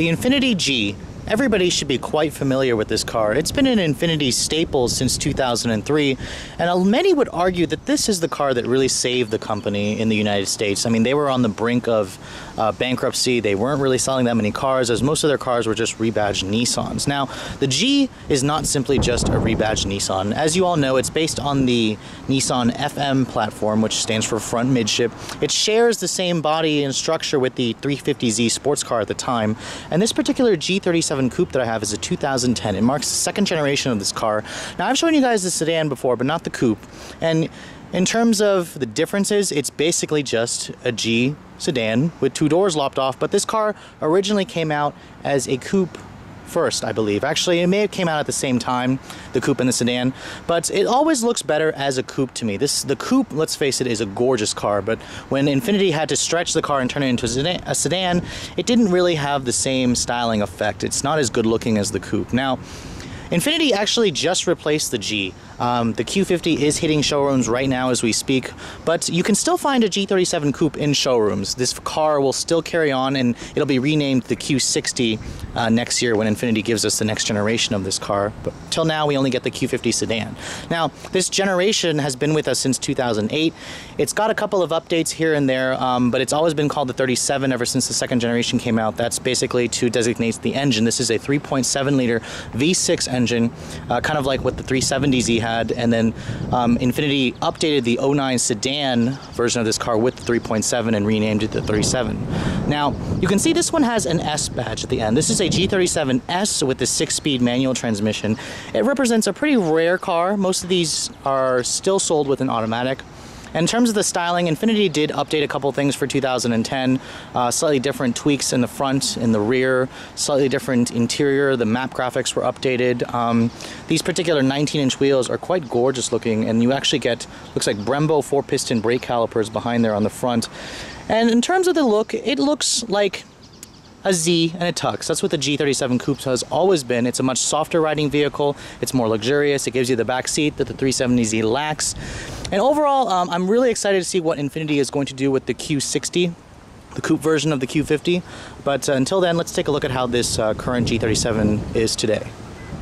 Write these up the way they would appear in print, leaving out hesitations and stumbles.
The Infiniti G. Everybody should be quite familiar with this car. It's been an Infiniti staple since 2003, and many would argue that this is the car that really saved the company in the United States. I mean, they were on the brink of bankruptcy. They weren't really selling that many cars, as most of their cars were just rebadged Nissans. Now, the G is not simply just a rebadged Nissan. As you all know, it's based on the Nissan FM platform, which stands for front midship. It shares the same body and structure with the 350Z sports car at the time, and this particular G37 Coupe that I have is a 2010. It marks the second generation of this car. Now, I've shown you guys the sedan before, but not the Coupe. And in terms of the differences, it's basically just a G sedan with two doors lopped off, but this car originally came out as a Coupe first, I believe. Actually, it may have came out at the same time, the Coupe and the sedan, but it always looks better as a Coupe to me. The Coupe, let's face it, is a gorgeous car, but when Infiniti had to stretch the car and turn it into a sedan, it didn't really have the same styling effect. It's not as good looking as the Coupe. Now, Infiniti actually just replaced the G. The Q50 is hitting showrooms right now as we speak, but you can still find a G37 Coupe in showrooms. This car will still carry on, and it'll be renamed the Q60 next year when Infiniti gives us the next generation of this car. But till now, we only get the Q50 sedan. Now, this generation has been with us since 2008. It's got a couple of updates here and there, but it's always been called the 37 ever since the second generation came out. That's basically to designate the engine. This is a 3.7 liter V6 engine, kind of like what the 370Z had. And then Infiniti updated the 09 sedan version of this car with the 3.7 and renamed it the 37. Now, you can see this one has an S badge at the end. This is a G37S with the 6-speed manual transmission. It represents a pretty rare car. Most of these are still sold with an automatic. In terms of the styling, Infiniti did update a couple things for 2010. Slightly different tweaks in the front, in the rear, slightly different interior. The map graphics were updated. These particular 19-inch wheels are quite gorgeous looking, and you actually get, looks like Brembo 4-piston brake calipers behind there on the front. And in terms of the look, it looks like a Z and a Tux. That's what the G37 Coupe has always been. It's a much softer riding vehicle. It's more luxurious. It gives you the back seat that the 370Z lacks. And overall, I'm really excited to see what Infiniti is going to do with the Q60, the Coupe version of the Q50. But until then, let's take a look at how this current G37 is today.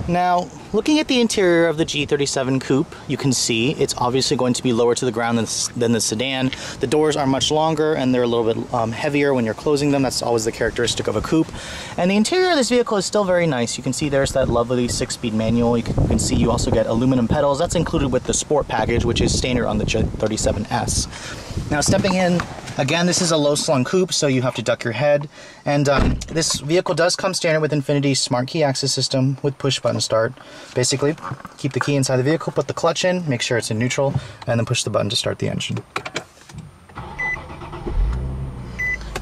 Now, looking at the interior of the G37 Coupe, you can see it's obviously going to be lower to the ground than the sedan. The doors are much longer and they're a little bit heavier when you're closing them. That's always the characteristic of a coupe. And the interior of this vehicle is still very nice. You can see there's that lovely 6-speed manual. You can see you also get aluminum pedals. That's included with the Sport package, which is standard on the G37S. Now, stepping in, again, this is a low-slung coupe, so you have to duck your head. And this vehicle does come standard with Infiniti's smart key access system with push-button start. Basically, keep the key inside the vehicle, put the clutch in, make sure it's in neutral, and then push the button to start the engine.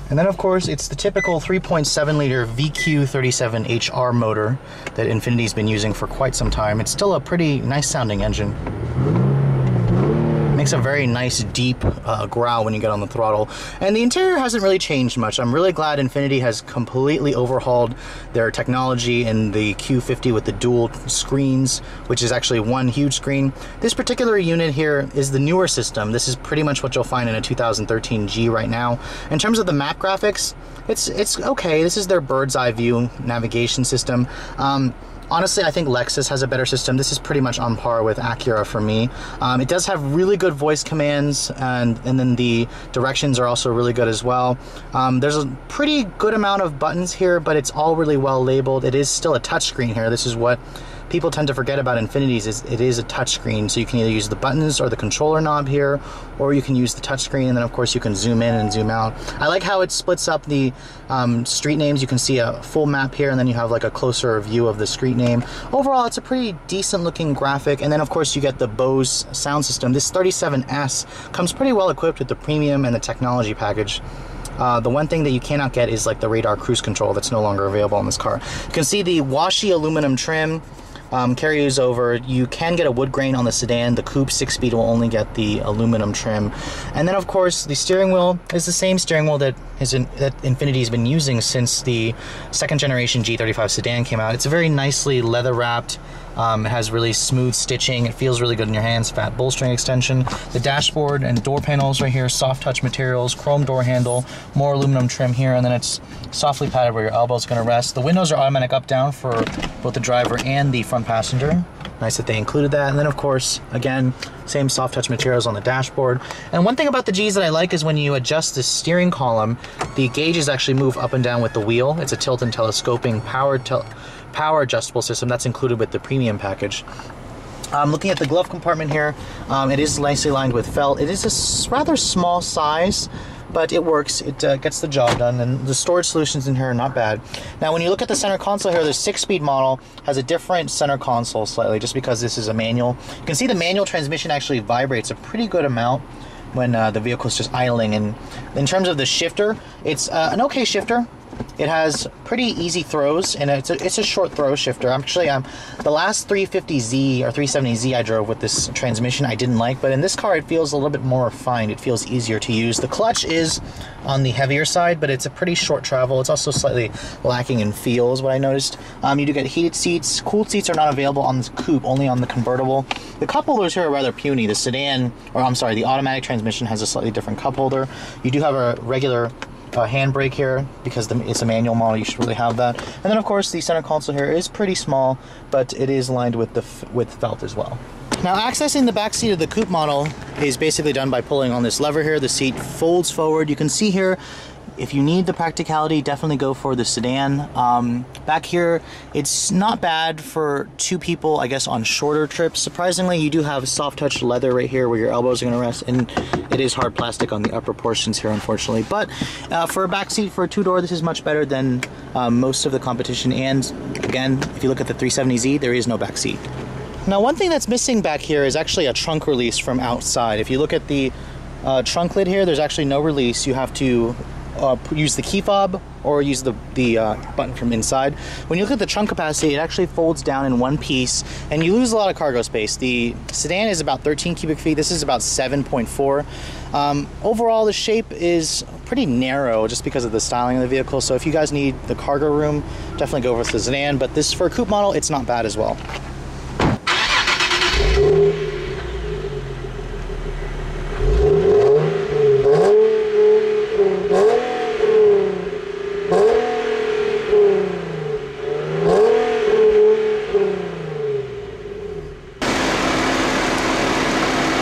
And then, of course, it's the typical 3.7 liter VQ37HR motor that Infiniti's been using for quite some time. It's still a pretty nice sounding engine. Makes a very nice deep growl when you get on the throttle. And the interior hasn't really changed much. I'm really glad Infiniti has completely overhauled their technology in the Q50 with the dual screens, which is actually one huge screen. This particular unit here is the newer system. This is pretty much what you'll find in a 2013 G right now. In terms of the map graphics, it's okay. This is their bird's eye view navigation system. Honestly, I think Lexus has a better system. This is pretty much on par with Acura for me. It does have really good voice commands, and then the directions are also really good as well. There's a pretty good amount of buttons here, but it's all really well labeled. It is still a touchscreen here. This is what people tend to forget about Infiniti's, is it is a touchscreen, so you can either use the buttons or the controller knob here, or you can use the touchscreen, and then of course you can zoom in and zoom out. I like how it splits up the street names. You can see a full map here, and then you have like a closer view of the street name. Overall, it's a pretty decent looking graphic, and then of course you get the Bose sound system. This 37S comes pretty well equipped with the premium and the technology package. The one thing that you cannot get is like the radar cruise control. That's no longer available on this car. You can see the washi aluminum trim carries over. You can get a wood grain on the sedan. The Coupe 6-speed will only get the aluminum trim. And then of course the steering wheel is the same steering wheel that that Infinity's been using since the second generation G35 sedan came out. It's a very nicely leather wrapped. It has really smooth stitching. It feels really good in your hands. Fat bolstering extension. The dashboard and door panels right here, soft touch materials, chrome door handle, more aluminum trim here, and then it's softly padded where your elbow's going to rest. The windows are automatic up down for both the driver and the front passenger. Nice that they included that. And then of course, again, same soft touch materials on the dashboard. And one thing about the G's that I like is when you adjust the steering column, the gauges actually move up and down with the wheel. It's a tilt and telescoping power adjustable system that's included with the premium package. Looking at the glove compartment here, it is nicely lined with felt. It is a rather small size, but it works. It gets the job done, and the storage solutions in here are not bad. Now, when you look at the center console here, the 6-speed model has a different center console slightly, just because this is a manual. You can see the manual transmission actually vibrates a pretty good amount when the vehicle is just idling. And in terms of the shifter, it's an okay shifter. It has pretty easy throws, and it's a short throw shifter. Actually, the last 350Z or 370Z I drove with this transmission I didn't like, but in this car it feels a little bit more refined. It feels easier to use. The clutch is on the heavier side, but it's a pretty short travel. It's also slightly lacking in feel is what I noticed. You do get heated seats. Cooled seats are not available on this coupe, only on the convertible. The cup holders here are rather puny. The sedan, or I'm sorry, the automatic transmission has a slightly different cup holder. You do have a regular handbrake here because it's a manual model. You should really have that. And then of course the center console here is pretty small, but it is lined with felt as well. Now, accessing the back seat of the coupe model is basically done by pulling on this lever here. The seat folds forward. You can see here, if you need the practicality, definitely go for the sedan. Back here, it's not bad for 2 people, I guess, on shorter trips. Surprisingly, you do have soft touch leather right here where your elbows are going to rest, and it is hard plastic on the upper portions here, unfortunately. But for a back seat for a 2-door, this is much better than most of the competition. And again, if you look at the 370Z, there is no back seat. Now, one thing that's missing back here is actually a trunk release from outside. If you look at the trunk lid here, there's actually no release. You have to use the key fob or use the button from inside. When you look at the trunk capacity, it actually folds down in one piece, and you lose a lot of cargo space. The sedan is about 13 cubic feet. This is about 7.4. Overall, the shape is pretty narrow just because of the styling of the vehicle. So if you guys need the cargo room, definitely go with the sedan. But this, for a coupe model, it's not bad as well.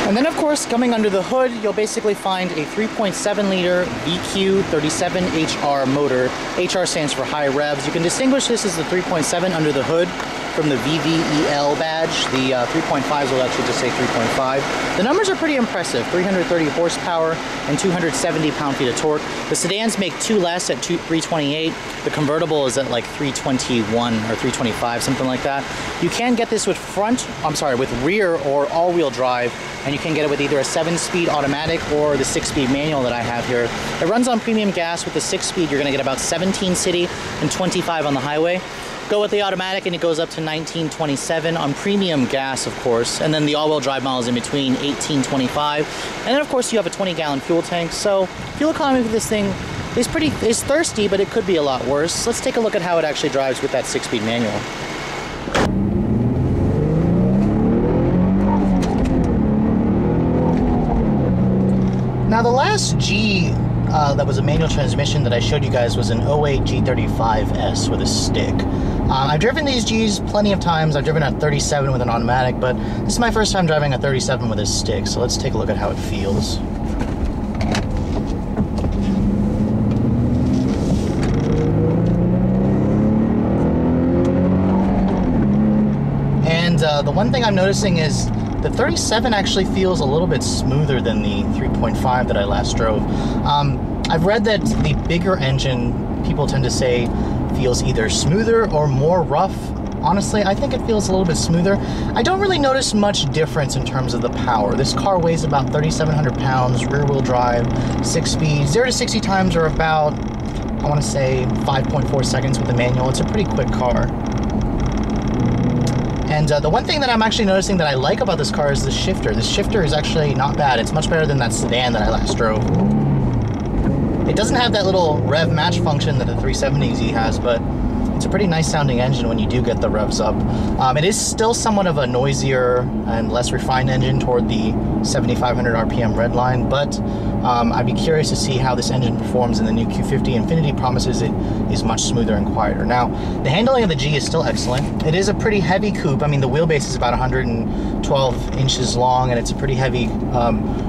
And then of course, coming under the hood, you'll basically find a 3.7 liter VQ37HR motor. HR stands for high revs. You can distinguish this as the 3.7 under the hood from the VVEL badge. The 3.5s will actually just say 3.5. The numbers are pretty impressive, 330 horsepower and 270 pound-feet of torque. The sedans make 2 less at 328. The convertible is at like 321 or 325, something like that. You can get this with with rear or all-wheel drive, and you can get it with either a 7-speed automatic or the 6-speed manual that I have here. It runs on premium gas. With the 6-speed, you're gonna get about 17 city and 25 on the highway. Go with the automatic and it goes up to 1927 on premium gas, of course. And then the all-wheel drive model is in between 1825. And then of course you have a 20-gallon fuel tank. So fuel economy for this thing is thirsty, but it could be a lot worse. Let's take a look at how it actually drives with that 6-speed manual. Now, the last G that was a manual transmission that I showed you guys was an 08 G37S with a stick. I've driven these Gs plenty of times. I've driven a 37 with an automatic, but this is my first time driving a 37 with a stick, so let's take a look at how it feels. And the one thing I'm noticing is the 37 actually feels a little bit smoother than the 3.5 that I last drove. I've read that the bigger engine, people tend to say, feels either smoother or more rough. Honestly, I think it feels a little bit smoother. I don't really notice much difference in terms of the power. This car weighs about 3,700 pounds, rear-wheel drive, 6-speed. 0 to 60 times are about, I want to say, 5.4 seconds with the manual. It's a pretty quick car. And the one thing that I'm actually noticing that I like about this car is the shifter. The shifter is actually not bad. It's much better than that sedan that I last drove. It doesn't have that little rev match function that the 370Z has, but it's a pretty nice sounding engine when you do get the revs up. It is still somewhat of a noisier and less refined engine toward the 7,500 RPM redline, but I'd be curious to see how this engine performs in the new Q50. Infiniti promises it is much smoother and quieter. Now, the handling of the G is still excellent. It is a pretty heavy coupe. I mean, the wheelbase is about 112 inches long, and it's a pretty heavy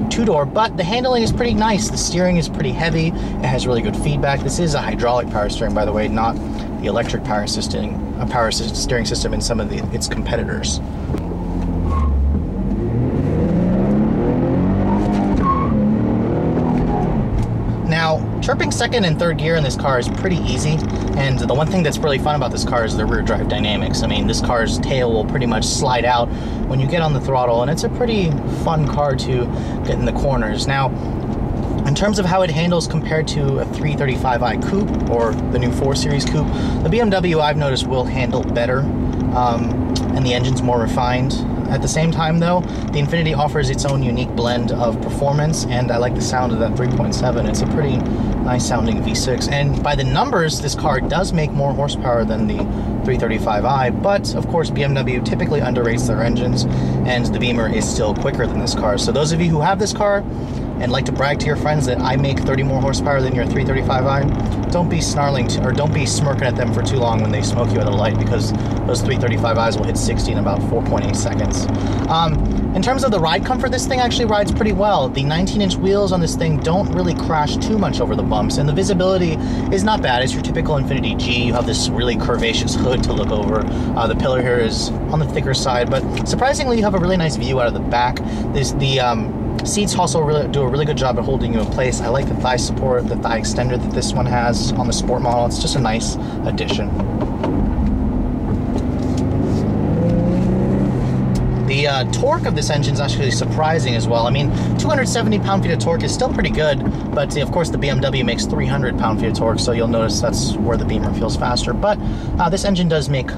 two-door, but the handling is pretty nice. The steering is pretty heavy. It has really good feedback. This is a hydraulic power steering, by the way, not the electric power steering system in some of its competitors. Now, chirping second and third gear in this car is pretty easy, and the one thing that's really fun about this car is the rear drive dynamics. I mean, this car's tail will pretty much slide out when you get on the throttle, and it's a pretty fun car to get in the corners. Now, in terms of how it handles compared to a 335i Coupe or the new 4 Series Coupe, the BMW I've noticed will handle better, and the engine's more refined. At the same time though, the Infiniti offers its own unique blend of performance, and I like the sound of that 3.7. It's a pretty nice sounding V6, and by the numbers, this car does make more horsepower than the 335i, but of course BMW typically underrates their engines, and the Beamer is still quicker than this car. So those of you who have this car and like to brag to your friends that I make 30 more horsepower than your 335i, don't be snarling or don't be smirking at them for too long when they smoke you at a light, because those 335i's will hit 60 in about 4.8 seconds. In terms of the ride comfort, this thing actually rides pretty well. The 19-inch wheels on this thing don't really crash too much over the bumps, and the visibility is not bad. It's your typical Infiniti G. You have this really curvaceous hood to look over. The pillar here is on the thicker side, but surprisingly, you have a really nice view out of the back. The seats also do a really good job at holding you in place. I like the thigh support, the thigh extender that this one has on the Sport model. It's just a nice addition. The torque of this engine is actually surprising as well. I mean, 270 pound-feet of torque is still pretty good, but of course the BMW makes 300 pound-feet of torque, so you'll notice that's where the Beamer feels faster. But this engine does make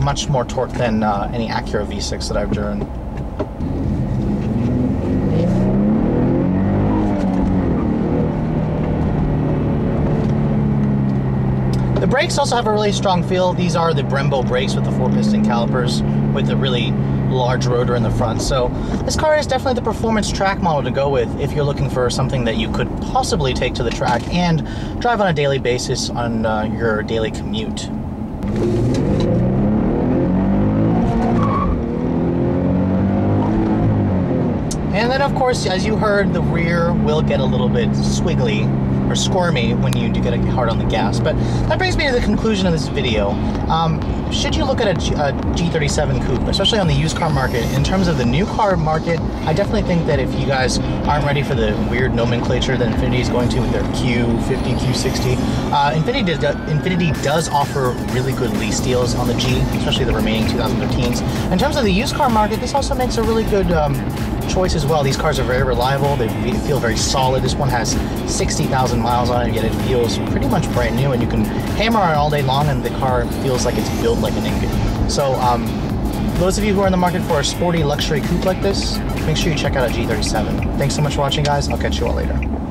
much more torque than any Acura V6 that I've driven. The brakes also have a really strong feel. These are the Brembo brakes with the 4-piston calipers with a really large rotor in the front. So this car is definitely the performance track model to go with if you're looking for something that you could possibly take to the track and drive on a daily basis on your daily commute. And then of course, as you heard, the rear will get a little bit squiggly or squirmy when you do get hard on the gas. But that brings me to the conclusion of this video. Should you look at a G37 Coupe, especially on the used car market? In terms of the new car market, I definitely think that if you guys aren't ready for the weird nomenclature that Infiniti is going to with their Q50, Q60, Infiniti does offer really good lease deals on the G, especially the remaining 2013s. In terms of the used car market, this also makes a really good choice as well. These cars are very reliable. They feel very solid. This one has 60,000 miles on it, yet it feels pretty much brand new, and you can hammer on it all day long and the car feels like it's built like an ingot. So those of you who are in the market for a sporty luxury coupe like this, make sure you check out a G37. Thanks so much for watching, guys. I'll catch you all later.